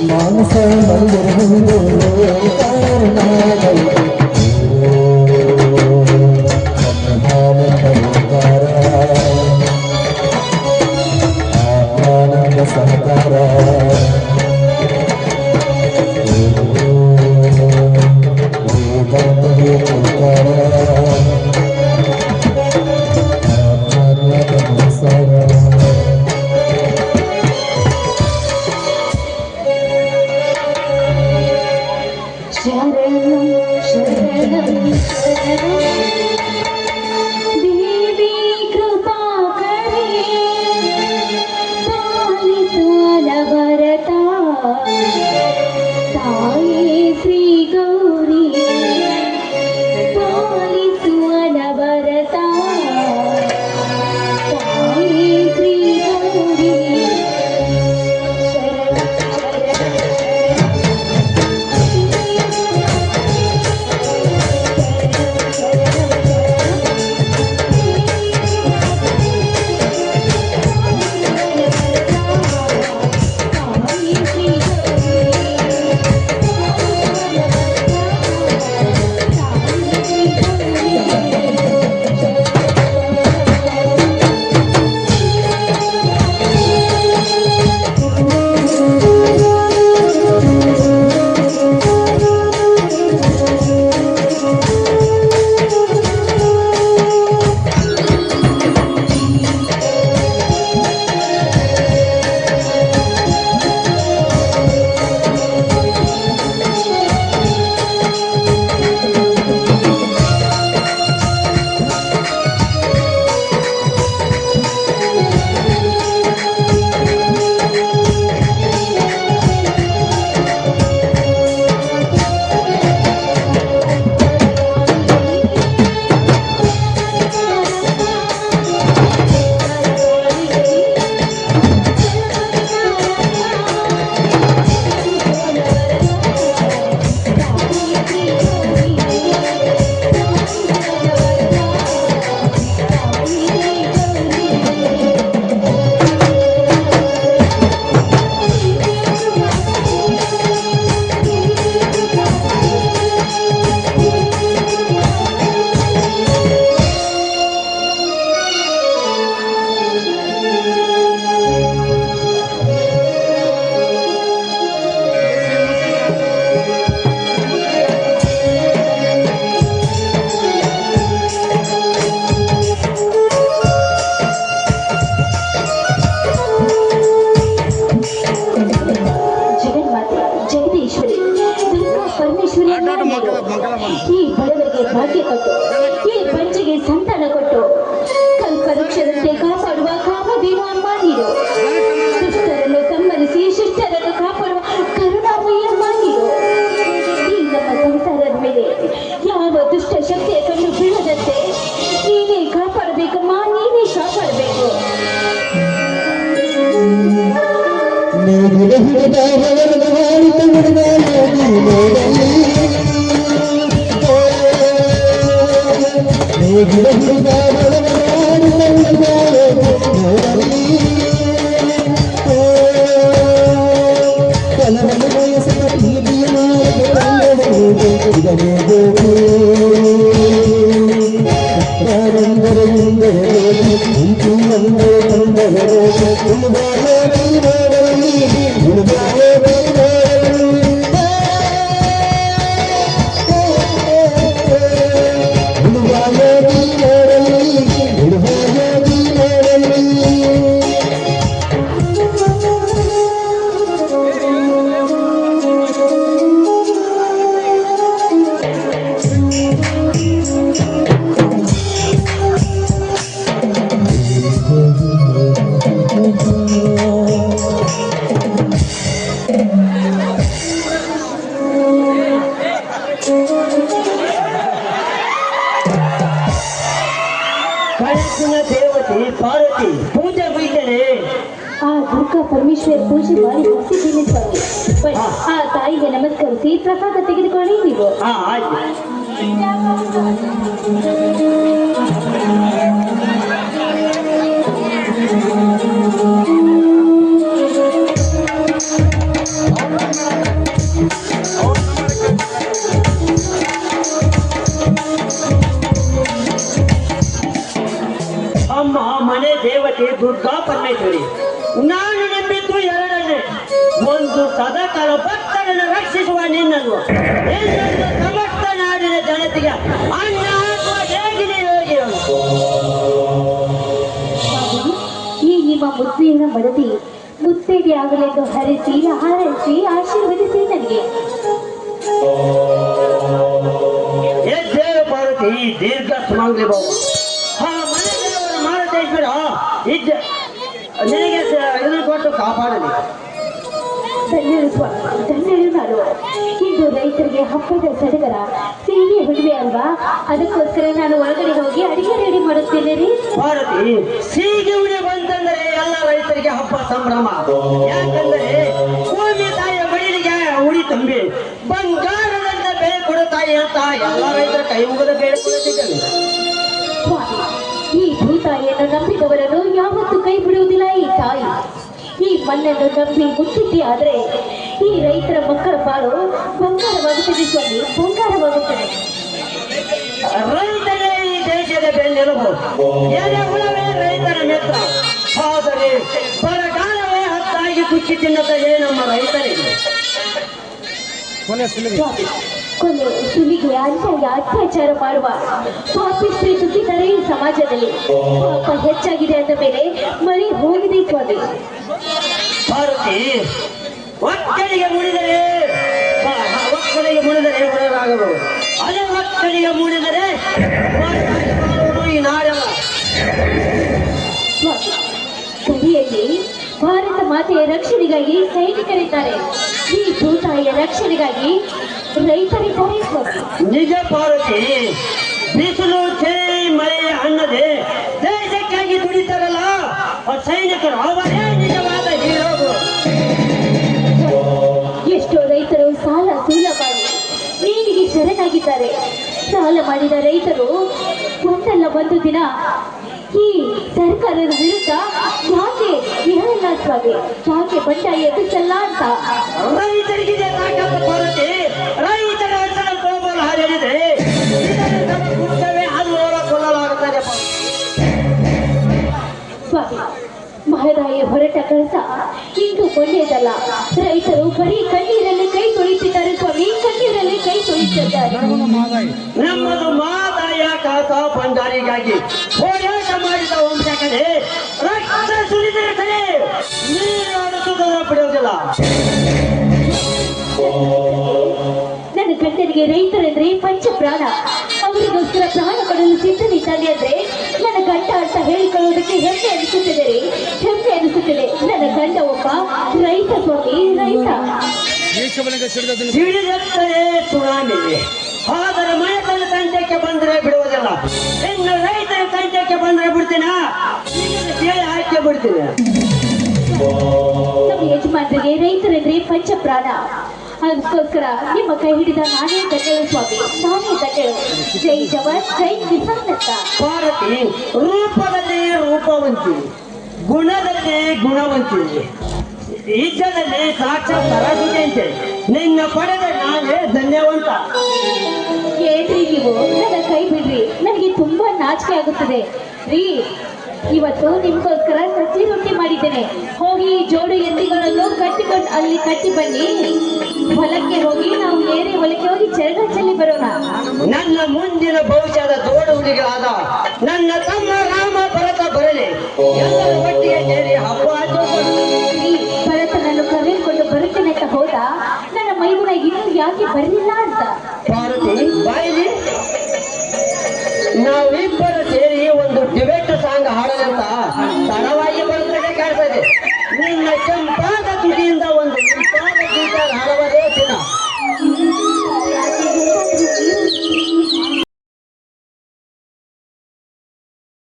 ಮಾನಸ ಆನಂದ ಸಹಕಾರ ಈ ಬಡವರಿಗೆ ಭಾಗ್ಯ ಕೊಟ್ಟು ಈ ಪಂಚಿಗೆ ಸಂತಾನ ಕೊಟ್ಟು ಕಲ್ಪವೃಕ್ಷದಂತೆ ಕಾಪಾಡುವ ಕಾಮಧೇನು ಅಮ್ಮ ನೀರು. ದುಷ್ಟರನ್ನು ಸಂಹರಿಸಿ ಶಿಷ್ಟರನ್ನು ಕಾಪಾಡುವ ಕರುಣಾಮಯಿ ಅಮ್ಮ ನೀರು. ಈ ನಮ್ಮ ಸಂಸಾರದ ಮೇಲೆ ಯಾವ ದುಷ್ಟ ಶಕ್ತಿಯ ಕಣ್ಣು ಬೀಳದಂತೆ ನೀನೇ ಕಾಪಾಡಬೇಕಮ್ಮ, ನೀನೇ ಕಾಪಾಡಬೇಕು. ಪಾರ್ವತಿ ಪೂಜೆ ಬೈತಾರೆ. ಆ ದುರ್ಗಾ ಪರಮೇಶ್ವರ ಪೂಜೆ ಮಾಡಿ ಮುಗಿಸಿದ್ದೀನಿ ಸ್ವಾಮಿ. ಆ ತಾಯಿಗೆ ನಮಸ್ಕರಿಸಿ ಪ್ರಸಾದ ತೆಗೆದುಕೊಳ್ಳಿ ನೀವು. ಆಯ್ತು. ನಮ್ಮ ಮನೆ ದೇವತೆ ದುರ್ಗಾ ಪರಮೇಶ್ವರಿ. ನಾನು ನಂಬಿದ್ದು ಎರಡನ್ನೇ. ಒಂದು ಸದಾಕಾಲ ಭಕ್ತರನ್ನು ರಕ್ಷಿಸುವ ನಿನ್ನನ್ನು, ಇನ್ನೊಂದು ಸಮಸ್ತ ನಾಡಿನ ಜನತೆಗೆ ಅನ್ನ ಹಾಕುವ ಹೇಗಿದೆ ಯೋಗಿ. ಈ ನಿಮ್ಮ ಮುದ್ದಿನ ಮಡದಿ ಮುತ್ತೈದೆ ಆಗಲೆಂದು ಹರಿಸಿ ಹಾರೈಸಿ ಆಶೀರ್ವದಿಸಿ ನನಗೆ. ದೇವ ಪಾರ್ವತಿ ದೀರ್ಘ ಸುಮಂಗಲಿ ಬಾಬು. ಹಾ, ಮನೆ ದೇವರ ಮಾರತೇಶ್ವರ ಇದ್ದ ನಿನಗೆ ಇದನ್ನು ಕೊಟ್ಟು ಕಾಪಾಡಲಿ. ಧನ್ಯರು ಸ್ವಾಮಿ, ಧನ್ಯರು ನಾನು. ಇಂದು ರೈತರಿಗೆ ಹಬ್ಬದ ಸಡಗರ, ಸಿಹಿ ಹುಡುವೆ ಅಲ್ವಾ? ಅದಕ್ಕೋಸ್ಕರ ನಾನು ಒಳಗಡೆ ಹೋಗಿ ಅಡಿಗೆ ರೆಡಿ ಮಾಡುತ್ತೇನೆ ರೀ. ಭಾರತಿ, ಸೀಗೆ ಉಳಿ ಬಂತಂದರೆ ಎಲ್ಲ ರೈತರಿಗೆ ಹಬ್ಬ ಸಂಭ್ರಮ. ಯಾಕಂದರೆ ಭೂಮಿ ತಾಯಿಯ ಮಡಿಲಿಗೆ ಉಳಿ ತುಂಬಿ ಬಂಗಾರದಂತ ಬೆಳೆ ಕೊಡುತ್ತಾಯಿ ಅಂತ ಎಲ್ಲ ರೈತರ ಕೈ ಮುಗಿದ ಬೆಳೆ ಕೊಡುತ್ತಿದ್ದೇವೆ. ಸ್ವಾಮಿ, ಈ ಭೂತಾಯಿಯನ್ನು ನಂಬಿದವರನ್ನು ಯಾವತ್ತೂ ಕೈ ಬಿಡುವುದಿಲ್ಲ ಈ ತಾಯಿ. ಈ ಮಣ್ಣನ್ನು ನಂಬಿ ಮುಚ್ಚಿದ್ದೆ ಆದ್ರೆ ಈ ರೈತರ ಮಕ್ಕಳ ಪಾಲು ಬಂಗಾರವಾಗುತ್ತದೆ ಸ್ವಾಮಿ, ಬಂಗಾರವಾಗುತ್ತದೆ. ರೈತರೇ ಈ ದೇಶದ ಬೆನ್ನೆಲುಬು, ಎಲೆ ಹುಳವೇ ರೈತರ ಮಿತ್ರ. ಆದರೆ ಬರಗಾಲವೇ ಹತ್ತಾಗಿ ಕುಚ್ಚಿ ತಿನ್ನುತ್ತದೆ ನಮ್ಮ ರೈತರಿಗೆ. ಸ್ವಾಮಿ, ಕೊನೆ ಸುಲಿಗೆ ಅನ್ಯಾಯ ಅತ್ಯಾಚಾರ ಮಾಡುವ ಪಾಪಿಸ್ತ್ರೀ ಸುತ್ತಿದ್ದಾರೆ ಈ ಸಮಾಜದಲ್ಲಿ. ಪಾಪ ಹೆಚ್ಚಾಗಿದೆ ಅಂದ ಮೇಲೆ ಮಳೆ ಹೋಗಿದೆ ಸ್ವಾಮಿ. ಭಾರತಿ, ಒಕ್ಕಲಿಗೆ ಮುಡಿದರೆ ಹೊರರಾಗಬಹುದು. ಅದೇ ಒಕ್ಕಲಿಗೆ ಮುಡಿದರೆ ಈ ನಾಡೆಲ್ಲ. ಸ್ವಾಮಿ, ಕಲಿಯಲ್ಲಿ ಭಾರತ ಮಾತೆಯ ರಕ್ಷಣೆಗಾಗಿ ಸೈನಿಕರಿದ್ದಾರೆ, ಈ ಭೂತಾಯಿಯ ರಕ್ಷಣೆಗಾಗಿ ರೈತರಿದ್ದಾರೆ ಸ್ವಾಮಿ. ನಿಜ ಭಾರತಿ, ಬಿಸಿಲು ಚಳಿ ಮಳೆ ಅನ್ನದೆ ದೇಶಕ್ಕಾಗಿ ದುಡಿತಾರಲ್ಲ ಆ ಸೈನಿಕರು, ಅವರೇ ನಿಜವಾದ ಹೀರೋಗಳು. ಎಷ್ಟೋ ರೈತರು ಸಾಲ ಸೂಲ ಮಾಡಿ ನೀರಿಗೆ ಶರಣಾಗಿದ್ದಾರೆ. ಸಾಲ ಮಾಡಿದ ರೈತರು ಒಂದಲ್ಲ ಒಂದು ದಿನ ಈ ಸರ್ಕಾರದ ವಿರುದ್ಧ ಯಾಕೆ ಹೇಳಲ್ಲ ಸ್ವಾಮಿ, ಯಾಕೆ ಬಂಡಾಯ ಎದುರಿಸಲ್ಲ ಅಂತ. ರೈತರಿಗೆ ತಾಕತ್ತು ಭಾರತಿ. ರೈತರ ಹೆಸರು ಕೋಮಲು ಹಾರಿದ್ರೆ ಕುಟ್ಟವೇ ಅದು ಕೊಲ್ಲಲಾಗುತ್ತದೆ. ಸ್ವಾಮಿ, ಮಹದಾಯಿ ಹೊರಟ ಕೆಲಸ ಇಂದು ಒಳ್ಳೆಯದಲ್ಲ. ರೈತರು ಬರೀ ಕಣ್ಣೀರಲ್ಲಿ ಕೈ ತೊಳಿತಿದ್ದಾರೆ ಸ್ವಾಮಿ, ಕಣ್ಣೀರಲ್ಲಿ ಕೈ ತೊಳಿತಿದ್ದಾರೆ. ನಮ್ಮದು ಮಾದಾಯ ಕಾಸ ಬಂಡಾರಿಗಾಗಿ ಹೋರಾಟ ಮಾಡಿದ ವಂಶಕರೇ ರಕ್ತ ಸುರಿದಿರುತ್ತದೆ, ನೀರು ಬಿಡುವುದಿಲ್ಲ. ನನ್ನ ಗಂಡನಿಗೆ ರೈತರೆಂದ್ರೆ ಪಂಚ ಪ್ರಾಣ, ಅವರಿಗೋಸ್ಕರ ಪ್ರಾಣ ಕೊಡಲು ಸಿದ್ಧನಿದ್ದಾನೆ ಅಂದ್ರೆ ನನ್ನ ಗಂಡ ಅಂತ ಹೇಳಿಕೊಳ್ಳುವುದಕ್ಕೆ ಹೆಮ್ಮೆ ಅನಿಸುತ್ತದೆ ರೀ, ಹೆಮ್ಮೆ ಅನಿಸುತ್ತದೆ. ನನ್ನ ಗಂಡ ಒಬ್ಬ ರೈತ ಸ್ವಾಮಿ, ರೈತ. ಸಿಡಿದತ್ತಲೇ ಸುನಾಮಿ, ಆದರೆ ಮನೆತನ ತಂಟೆಗೆ ಬಂದರೆ ಬಿಡುವುದಿಲ್ಲ. ಇನ್ನು ರೈತರ ತಂಟೆಗೆ ಬಂದರೆ ಬಿಡ್ತೀನ, ಕೇಳಿ ಹಾಕಿ ಬಿಡ್ತೀನಿ. ನಮ್ಮ ಯಜಮಾನರಿಗೆ ರೈತರೆಂದ್ರೆ ಪಂಚ ಪ್ರಾಣ, ಅದಕ್ಕೋಸ್ಕರ ನಿಮ್ಮ ಕೈ ಹಿಡಿದ ನಾನೇ ಧನ್ಯಳು ಸ್ವಾಮಿ, ನಾನೇ ಧನ್ಯಳು. ಜೈ ಜವಾನ್, ಜೈ ಕಿಸಾನ್ ಅಂತ. ಭಾರತಿ, ರೂಪದಲ್ಲಿ ರೂಪವಂತಿ, ಗುಣದಲ್ಲಿ ಗುಣವಂತಿ, ಇಜ್ಜದಲ್ಲಿ ಸಾಕ್ಷಾತ್ ಸರಸ್ವತಿ ಅಂತೆ. ನಿನ್ನ ಪಡೆದ ನಾನೇ ಧನ್ಯವಂತ. ಏನ್ರಿ ನೀವು, ನನ್ನ ಕೈ ಬಿಡ್ರಿ, ನನಗೆ ತುಂಬಾ ನಾಚಿಕೆ ಆಗುತ್ತದೆ ರೀ. ಇವತ್ತು ನಿಮ್ಗೋಸ್ಕರ ಸಜ್ಜಿ ರೊಟ್ಟಿ ಮಾಡಿದ್ದೇನೆ. ಹೋಗಿ ಜೋಡು ಎತ್ತಿಗಳನ್ನು ಕಟ್ಟಿಕೊಂಡು ಅಲ್ಲಿ ಕಟ್ಟಿ ಬನ್ನಿ. ಹೊಲಕ್ಕೆ ಹೋಗಿ ನಾವು ಏರಿ ಹೊಲಕ್ಕೆ ಹೋಗಿ ಚರಣ ಚೆಲ್ಲಿ ಬರೋಣ. ನನ್ನ ಮುಂದಿನ ಭವಿಷ್ಯದ ಜೋಡು ಹುಡುಗರಾದ ನನ್ನ ತಮ್ಮ ರಾಮ ಭರತ ಬರಲಿ, ಎಲ್ಲರ ಒಟ್ಟಿಗೆ ಸೇರಿ ಹಬ್ಬ ಆಚರಿಸೋಣ. ಈ ಭರತನನ್ನು ಕರೆದುಕೊಂಡು ಬರುತ್ತೇನೆ ಅಂತ ಹೋದ, ನನ್ನ ಮೈದುನ ಇನ್ನೂ ಯಾಕೆ ಬರಲಿಲ್ಲ ಅಂತ. ಭಾರತಿ, ಬಾಯಿಲಿ ನಾವಿಬ್ಬರು ಸೇರಿ ಒಂದು ಡಿಬೇಟ್ ಸಾಂಗ್ ಹಾಡೋದಂತ ತಡವಾಗಿ ಬರುತ್ತದೆ ಕಾಣ್ತದೆ. ನಿನ್ನ ಕೆಂಪಾದ ತುದಿಯಿಂದ ಒಂದು